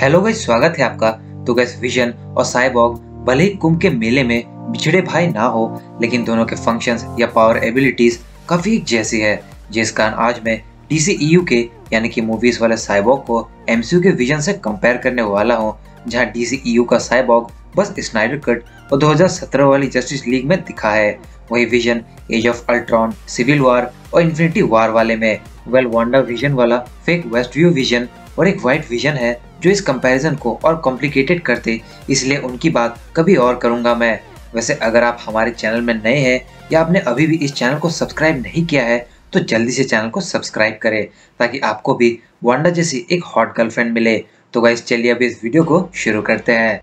Hello guys, स्वागत है आपका। तो गाइस, विजन और साइबॉर्ग भले ही कुंभ के मेले में बिछड़े भाई ना हो, लेकिन दोनों के फंक्शंस या पावर एबिलिटीज काफी एक जैसी है। जिस कारण आज मैं डीसीईयू के यानी कि मूवीज वाले साइबॉर्ग को एमसीयू के विजन से कंपेयर करने वाला हूँ, जहाँ डीसीईयू का साइबॉर्ग बस स्नाइडर कट और 2017 वाली जस्टिस लीग में दिखा है, वही Vision Age of Ultron, Civil War और इन्फिनिटी वॉर वाले में वांडा विजन वाला फेक वेस्ट व्यू विजन और एक वाइट विजन है जो इस कंपैरिजन को और कॉम्प्लिकेटेड करते, इसलिए उनकी बात कभी और करूंगा मैं। वैसे अगर आप हमारे चैनल में नए हैं या आपने अभी भी इस चैनल को सब्सक्राइब नहीं किया है तो जल्दी से चैनल को सब्सक्राइब करें ताकि आपको भी वांडा जैसी एक हॉट गर्लफ्रेंड मिले। तो गाइस, चलिए अभी इस वीडियो को शुरू करते हैं।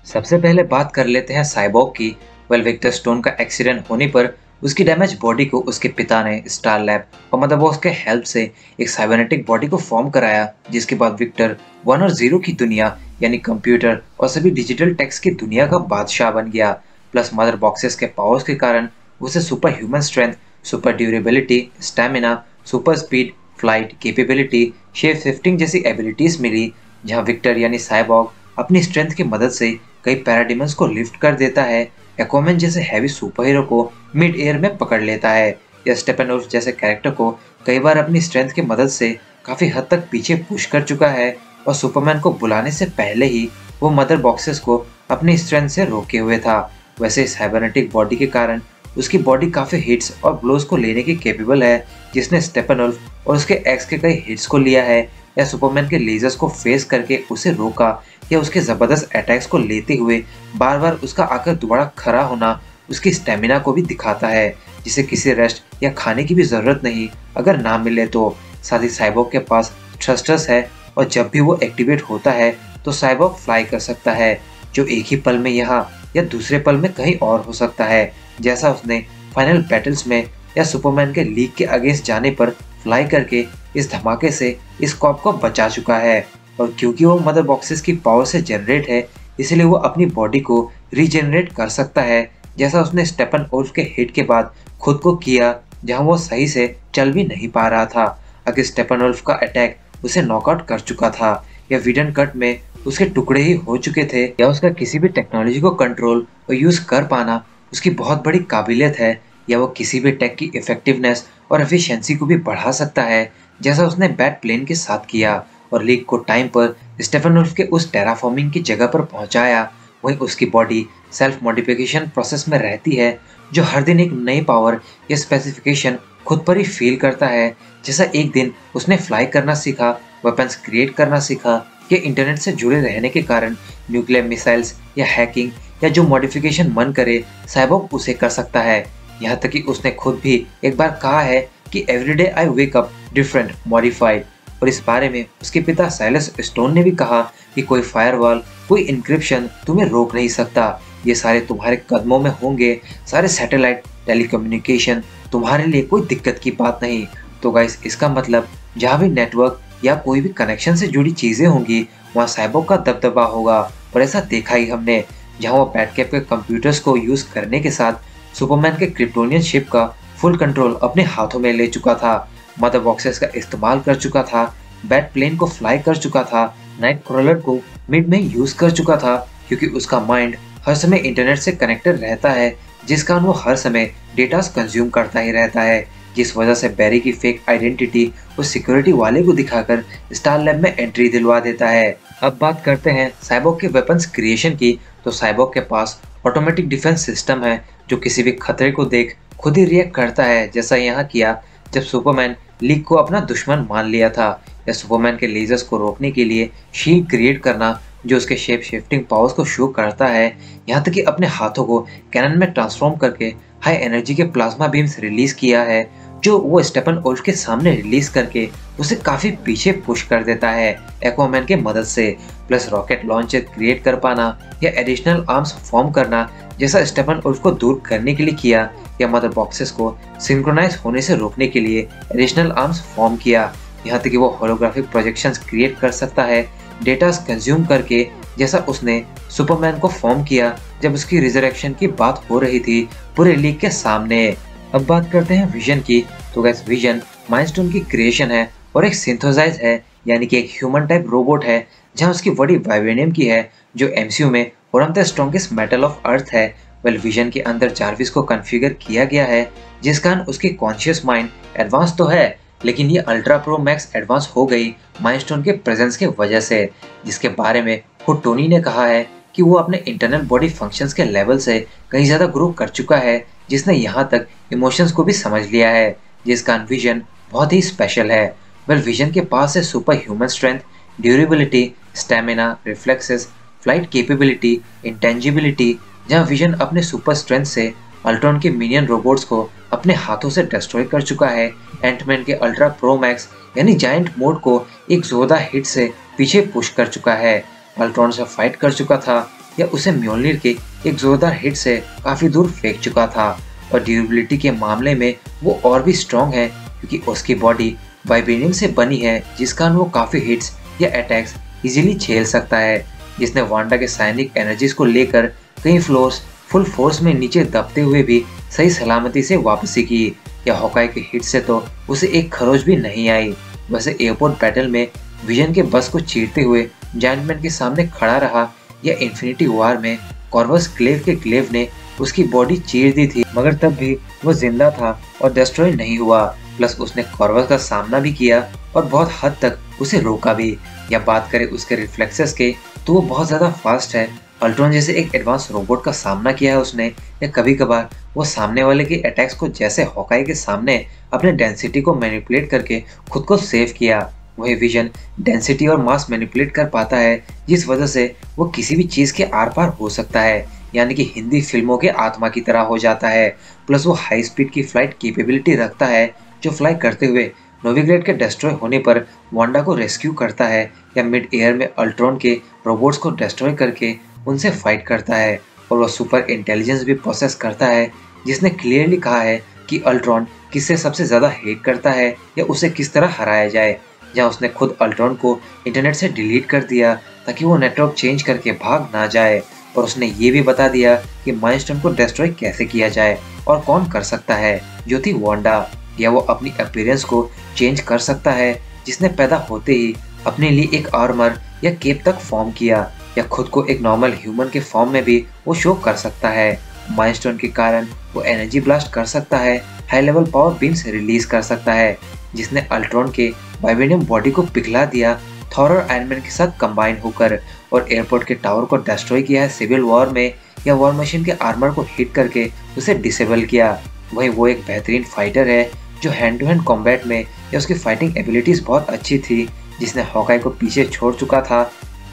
सबसे पहले बात कर लेते हैं साइबॉर्ग की। विक्टर स्टोन का एक्सीडेंट होने पर उसकी डैमेज बॉडी को उसके पिता ने स्टार लैब और मदरबॉक्स के हेल्प से एक साइबरनेटिक बॉडी को फॉर्म कराया, जिसके बाद विक्टर 1 और 0 की दुनिया यानी कंप्यूटर और सभी डिजिटल टेक्स्ट की दुनिया का बादशाह बन गया। प्लस मदर बॉक्सेस के पावर्स के कारण उसे super human strength, super durability, stamina, super speed, flight capability, shape shifting जैसी एबिलिटीज मिली, जहां विक्टर यानी साइबॉर्ग अपनी स्ट्रेंथ की मदद से कई पैराडिमंस को लिफ्ट कर देता है, एक्वामैन जैसे हैवी सुपर हीरो को मिड एयर में पकड़ लेता है, या स्टेपेनवुल्फ जैसे कैरेक्टर को कई बार अपनी स्ट्रेंथ की मदद से काफी हद तक पीछे पुश कर चुका है, और सुपरमैन को बुलाने से पहले ही वो मदर बॉक्सेस को अपनी स्ट्रेंथ से रोके हुए था। वैसे साइबरनेटिक बॉडी के कारण उसकी बॉडी काफी हिट्स और ब्लोज को लेने की कैपेबल है, जिसने स्टेपेनवुल्फ और उसके एक्स के कई हिट्स को लिया है, या सुपरमैन के लेजर्स को फेस करके उसे रोका, या उसके जबरदस्त अटैक्स को लेते हुए बार बार उसका आकर दोबारा खड़ा होना उसकी स्टेमिना को भी दिखाता है, जिसे किसी रेस्ट या खाने की भी जरूरत नहीं अगर ना मिले तो। साथ ही साइबॉर्ग के पास थ्रस्टर्स है, और जब भी वो एक्टिवेट होता है तो साइबॉर्ग फ्लाई कर सकता है, जो एक ही पल में यहाँ या दूसरे पल में कहीं और हो सकता है, जैसा उसने फाइनल बैटल्स में या सुपरमैन के लीग के अगेंस्ट जाने पर फ्लाई करके इस धमाके से इस कॉप को बचा चुका है। और क्योंकि वो मदर बॉक्सेस की पावर से जनरेट है, इसलिए वो अपनी बॉडी को रीजनरेट कर सकता है, जैसा उसने स्टेपेनवुल्फ के हिट के बाद खुद को किया, जहां वो सही से चल भी नहीं पा रहा था। अगर स्टेपेनवुल्फ का अटैक उसे नॉकआउट कर चुका था, या विडन कट में उसके टुकड़े ही हो चुके थे, या उसका किसी भी टेक्नोलॉजी को कंट्रोल और यूज कर पाना उसकी बहुत बड़ी काबिलियत है, या वो किसी भी टेक की इफेक्टिवनेस और एफिशिएंसी को भी बढ़ा सकता है, जैसा उसने बैट प्लेन के साथ किया और लीग को टाइम पर स्टेफेनवुल्फ के उस टेराफॉर्मिंग की जगह पर पहुंचाया। वहीं उसकी बॉडी सेल्फ मॉडिफिकेशन प्रोसेस में रहती है, जो हर दिन एक नई पावर या स्पेसिफिकेशन खुद पर ही फील करता है, जैसा एक दिन उसने फ्लाई करना सीखा, वेपन्स क्रिएट करना सीखा, या इंटरनेट से जुड़े रहने के कारण न्यूक्लियर मिसाइल्स या हैकिंग या जो मॉडिफिकेशन मन करे साइबॉर्ग उसे कर सकता है। यहाँ तक कि उसने खुद भी एक बार कहा है कि everyday I wake up different modified, और इस बारे में उसके पिता साइलस स्टोन ने भी कहा कि कोई फायरवॉल, कोई इंक्रिप्शन तुम्हें रोक नहीं सकता, ये सारे तुम्हारे कदमों में होंगे, सारे सैटेलाइट टेलीकम्युनिकेशन तुम्हारे लिए कोई दिक्कत की बात नहीं। तो गाइस, इसका मतलब जहाँ भी नेटवर्क या कोई भी कनेक्शन से जुड़ी चीजें होंगी वहाँ साइबॉर्ग का दबदबा होगा, और ऐसा देखा ही हमने, जहाँ वो बैटकैप के कंप्यूटर्स को यूज करने के साथ सुपरमैन के क्रिप्टोनियन शिप का फुल कंट्रोल अपने हाथों में ले चुका था, मदर बॉक्सेस का इस्तेमाल कर चुका था, बैट प्लेन को फ्लाई कर चुका था, नाइट क्रॉलर को मिड में यूज कर चुका था, क्योंकि उसका माइंड हर समय इंटरनेट से कनेक्टेड रहता है, जिस कारण वो हर समय डेटा कंज्यूम करता ही रहता है, जिस वजह से बैरी की फेक आइडेंटिटी उस सिक्योरिटी वाले को दिखाकर स्टार लैब में एंट्री दिलवा देता है। अब बात करते हैं साइबॉर्ग के वेपन्स क्रिएशन की। तो साइबॉर्ग के पास ऑटोमेटिक डिफेंस सिस्टम है, जो किसी भी खतरे को देख खुद ही रिएक्ट करता है, जैसा यहाँ किया जब सुपरमैन लीग को अपना दुश्मन मान लिया था, या सुपरमैन के लेजर्स को रोकने के लिए शील्ड क्रिएट करना, जो उसके शेप शिफ्टिंग पावर्स को शो करता है, यहाँ तक कि अपने हाथों को कैनन में ट्रांसफॉर्म करके हाई एनर्जी के प्लाज्मा बीम्स रिलीज किया है, जो वो स्टेपेनवुल्फ के सामने रिलीज करके उसे काफी पीछे पुश कर देता है एक्वामैन के मदद से। प्लस रॉकेट लॉन्चर क्रिएट कर पाना या एडिशनल आर्म्स फॉर्म करना, जैसा स्टेपेनवुल्फ को दूर करने के लिए किया, या मदर बॉक्सेस को सिंक्रोनाइज होने से रोकने के लिए एडिशनल आर्म्स फॉर्म किया। यहाँ तक कि वो होलोग्राफिक प्रोजेक्शंस क्रिएट कर सकता है डेटा कंज्यूम करके, जैसा उसने सुपरमैन को फॉर्म किया जब उसकी रिजरेक्शन की बात हो रही थी पूरे लीग के सामने। अब बात करते हैं विजन की। तो गैस, विजन माइलस्टोन की क्रिएशन है और एक सिंथेसाइज है, यानी कि एक ह्यूमन टाइप रोबोट है जहां उसकी बॉडी वाइब्रेनियम की है, जो एमसीयू में one of the strongest metal of earth है। वेल विजन के अंदर जार्विस को कॉन्फ़िगर किया गया है, जिस कारण उसकी कॉन्शियस माइंड एडवांस तो है, लेकिन ये अल्ट्रा प्रो मैक्स एडवांस हो गई माइलस्टोन के प्रेजेंस के वजह से, जिसके बारे में खुद टोनी ने कहा है कि वो अपने इंटरनल बॉडी फंक्शंस के लेवल से कहीं ज्यादा ग्रो कर चुका है, जिसने यहाँ तक इमोशंस को भी समझ लिया है, जिस कारण विजन बहुत ही स्पेशल है। वेल विजन के पास है super human strength, durability, stamina, reflexes, flight capability, intangibility, जहाँ विजन अपने सुपर स्ट्रेंथ से अल्ट्रॉन के मिनियन रोबोट्स को अपने हाथों से डिस्ट्रॉय कर चुका है। एंटमैन के अल्ट्रा प्रो मैक्स यानी जायंट मोड को एक जोरदार हिट से पीछे पुश कर चुका है, अल्ट्रॉन से फाइट कर चुका था या उसे म्योल्निर के एक जोरदार हिट से काफी दूर फेंक चुका था। और ड्यूरेबिलिटी के मामले में वो और भी स्ट्रॉन्ग है, क्योंकि उसकी बॉडी वाइब्रेनियम से बनी है, जिस कारण वो काफी हिट्स या अटैक्स इजीली झेल सकता है, जिसने वांडा के साइनिक एनर्जीज को लेकर कई फ्लोर्स फुल फोर्स में नीचे दबते हुए भी सही सलामती से वापसी की, या हॉकाई के हिट से तो उसे एक खरोच भी नहीं आई। वैसे एयरपोर्ट बैटल में विजन के बस को चीरते हुए जायंटमैन के सामने खड़ा रहा, या इन्फिनिटी वॉर में कॉर्वस ग्लेव के ग्लेव ने उसकी बॉडी चीर दी थी, मगर तब भी वो जिंदा था और डिस्ट्रॉय नहीं हुआ। प्लस उसने कॉर्वस का सामना भी किया और बहुत हद तक उसे रोका भी। या बात करें उसके रिफ्लेक्सेस के, तो वो बहुत ज्यादा फास्ट है। अल्ट्रॉन जैसे एक एडवांस रोबोट का सामना किया है उसने, या कभी कभार वो सामने वाले के अटैक्स को जैसे हॉकाई के सामने अपने डेंसिटी को मैनिपुलेट करके खुद को सेव किया। वही विजन डेंसिटी और मास मैनिपुलेट कर पाता है, जिस वजह से वो किसी भी चीज के आर पार हो सकता है, यानी कि हिंदी फिल्मों के आत्मा की तरह हो जाता है। प्लस वो हाई स्पीड की फ्लाइट कैपेबिलिटी रखता है, जो फ्लाई करते हुए नोविग्रेड के डिस्ट्रॉय होने पर वांडा को रेस्क्यू करता है, या मिड एयर में अल्ट्रॉन के रोबोट्स को डिस्ट्रॉय करके उनसे फाइट करता है। और वह सुपर इंटेलिजेंस भी प्रोसेस करता है, जिसने क्लियरली कहा है कि अल्ट्रॉन किससे सबसे ज्यादा हेट करता है या उसे किस तरह हराया जाए। जहां उसने खुद अल्ट्रॉन को इंटरनेट से डिलीट कर दिया ताकि वो नेटवर्क चेंज करके भाग ना जाए, और उसने ये भी बता दिया कि माइलस्टोन को डिस्ट्रॉय कैसे किया जाए और कौन कर सकता है, जो थी वांडा। या वो अपनी अपीयरेंस को चेंज कर सकता है, जिसने पैदा होते ही अपने लिए एक आर्मर या केप तक फॉर्म किया, या खुद को एक नॉर्मल ह्यूमन के फॉर्म में भी वो शो कर सकता है। माइलस्टोन के कारण वो एनर्जी ब्लास्ट कर सकता है, high level power beams release कर सकता है, जिसने अल्ट्रॉन के वाइब्रेनियम बॉडी को पिघला दिया थॉर और आयरन मैन के साथ कंबाइन होकर, और एयरपोर्ट के टावर को डिस्ट्रॉय किया है सिविल वॉर में, या वॉर मशीन के आर्मर को हिट करके उसे डिसेबल किया। वही वो एक बेहतरीन फाइटर है, जो हैंड टू हैंड कॉम्बैट में या उसकी फाइटिंग एबिलिटीज बहुत अच्छी थी, जिसने हॉकाई को पीछे छोड़ चुका था,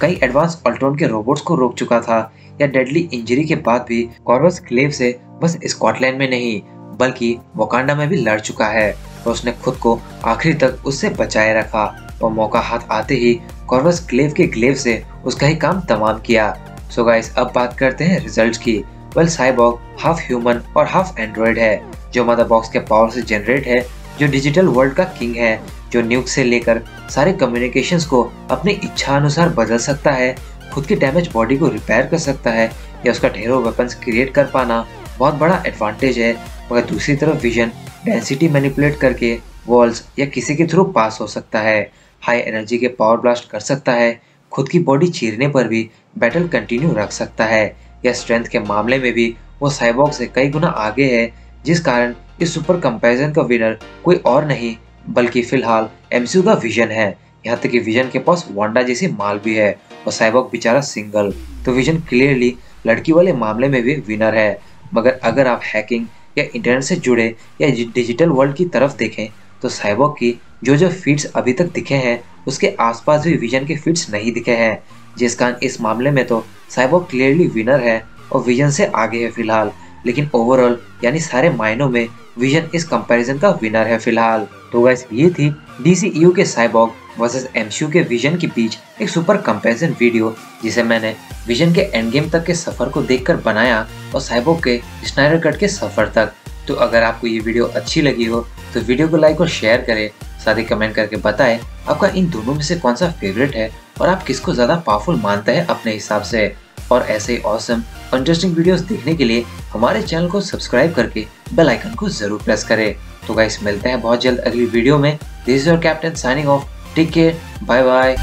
कई एडवांस अल्ट्रॉन के रोबोट्स को रोक चुका था, या डेडली इंजरी के बाद भी कॉर्वस क्लेव से बस स्कॉटलैंड में नहीं बल्कि वकांडा में भी लड़ चुका है, और उसने खुद को आखिरी तक उससे बचाए रखा, और मौका हाथ आते ही कॉर्वस क्लेव के ग्लेव से उसका ही काम तमाम किया। सो गाइस, अब बात करते हैं रिजल्ट्स की। वेल साइबॉर्ग हाफ ह्यूमन और हाफ एंड्रॉइड है, जो मदर बॉक्स के पावर से जनरेट है, जो डिजिटल वर्ल्ड का किंग है, जो न्यूक से लेकर सारे कम्युनिकेशंस को अपनी इच्छा अनुसार बदल सकता है, खुद की डैमेज बॉडी को रिपेयर कर सकता है, या उसका ढेरों वेपन्स क्रिएट कर पाना बहुत बड़ा एडवांटेज है। मगर दूसरी तरफ विजन डेंसिटी मैनिपुलेट करके वॉल्स या किसी के थ्रू पास हो सकता है, हाई एनर्जी के पावर ब्लास्ट कर सकता है, खुद की बॉडी चीरने पर भी बैटल कंटिन्यू रख सकता है, या स्ट्रेंथ के मामले में भी वो साइबॉर्ग से कई गुना आगे है, जिस कारण इस सुपर कंपैरिजन का विनर कोई और नहीं बल्कि फिलहाल एमसीयू का विजन है। यहाँ तक कि विजन के पास वांडा जैसी माल भी है और साइबॉर्ग बेचारा सिंगल, तो विजन क्लियरली लड़की वाले मामले में भी विनर है। मगर अगर आप हैकिंग या इंटरनेट से जुड़े या डिजिटल वर्ल्ड की तरफ देखें, तो साइबॉर्ग की जो फीट्स अभी तक दिखे हैं, उसके आसपास भी विजन के फीट्स नहीं दिखे हैं, जिस कारण इस मामले में तो साइबॉर्ग क्लियरली विनर है और विजन से आगे है फिलहाल। लेकिन ओवरऑल यानी सारे मायनों में विजन इस कंपैरिजन का विनर है फिलहाल। तो गाइस, ये थी डीसीईयू के साइबॉर्ग वर्सेस एमसीयू के विजन के बीच एक सुपर कंपैरिजन वीडियो, जिसे मैंने विजन के एंड गेम तक के सफर को देखकर बनाया और साइबॉर्ग के स्नाइडर कट के सफर तक। तो अगर आपको ये वीडियो अच्छी लगी हो तो वीडियो को लाइक और शेयर करें, साथ ही कमेंट करके बताएं आपका इन दोनों में से कौन सा फेवरेट है और आप किसको ज्यादा पावरफुल मानते हैं अपने हिसाब से। और ऐसे ही ऑसम और इंटरेस्टिंग वीडियोस देखने के लिए हमारे चैनल को सब्सक्राइब करके बेल आइकन को जरूर प्रेस करें। तो गाइस, मिलते हैं बहुत जल्द अगली वीडियो में। This is your captain signing off. Take care, bye bye.